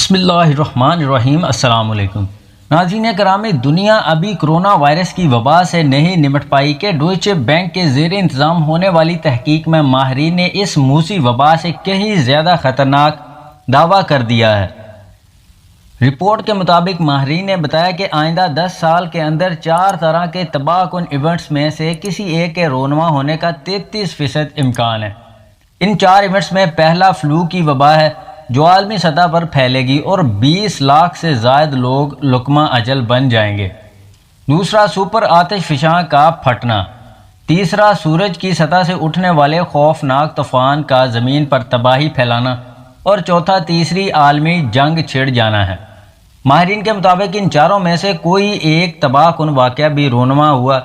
بسم اللہ الرحمن الرحیم۔ السلام علیکم ناظرین کرامی، دنیا ابھی کرونا وائرس کی وبا سے نہیں نمٹ پائی کہ ڈوئچے بینک کے زیر انتظام ہونے والی تحقیق میں ماہرین نے اس موسی وبا سے کہیں زیادہ خطرناک دعویٰ کر دیا ہے۔ رپورٹ کے مطابق ماہرین نے بتایا کہ آئندہ 10 سال کے اندر 4 طرح کے تباہ کن ایونٹس میں سے کسی ایک کے رونما ہونے کا 33% امکان ہے۔ ان 4 ایونٹس میں پہلا فلو کی وبا ہے جو عالمی سطح پر پھیلے گی اور 20 لاکھ سے زائد لوگ لقمہ اجل بن جائیں گے۔ دوسرا سپر آتش فشاں کا پھٹنا۔ تیسرا سورج کی سطح سے اٹھنے والے خوفناک طوفان کا زمین پر تباہی پھیلانا، اور چوتھا تیسری عالمی جنگ چھڑ جانا ہے۔ ماہرین کے مطابق ان چاروں میں سے کوئی ایک تباہ کن واقعہ بھی رونما ہوا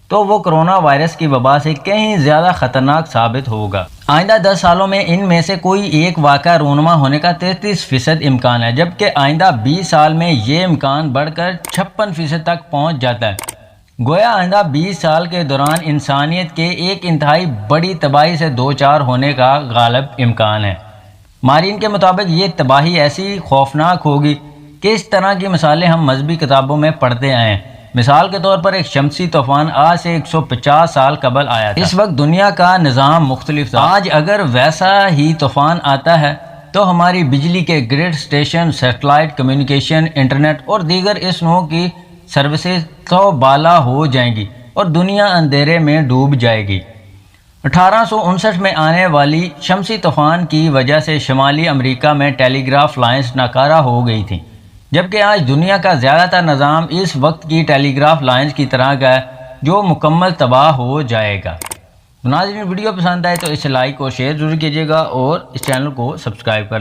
تو وہ کرونا وائرس کی وبا سے کہیں زیادہ خطرناک ثابت ہوگا۔ آئندہ 10 سالوں میں ان میں سے کوئی ایک واقعہ رونما ہونے کا 33% امکان ہے، جبکہ آئندہ 20 سال میں یہ امکان بڑھ کر 56% تک پہنچ جاتا ہے۔ گویا آئندہ 20 سال کے دوران انسانیت کے ایک انتہائی بڑی تباہی سے دوچار ہونے کا غالب امکان ہے۔ ماہرین کے مطابق یہ تباہی ایسی خوفناک ہوگی کہ اس طرح کی مثالیں ہم مذہبی کتابوں میں پڑھتے آئے ہیں۔ مثال کے طور پر ایک شمسی طوفان آج سے 150 سال قبل آیا تھا۔ اس وقت دنیا کا نظام مختلف تھا۔ آج اگر ویسا ہی طوفان آتا ہے تو ہماری بجلی کے grid, station, satellite communication, internet اور دیگر اس نوع کی سروسز تو بالا ہو جائیں گی اور دنیا اندھیرے میں ڈوب جائے گی۔ 1859 میں آنے والی شمسی طوفان کی وجہ سے شمالی امریکہ میں ٹیلی گراف لائنز ناکارہ ہو گئی تھیں، جبکہ آج دنیا کا زیادہ تر نظام اس وقت کی ٹیلی گراف لائنز کی طرح کا ہے جو مکمل تباہ ہو جائے گا۔ ناظرین، ویڈیو پسند آئے تو اسے لائک اور شیئر ضرور کیجیے گا اور اس چینل کو سبسکرائب کر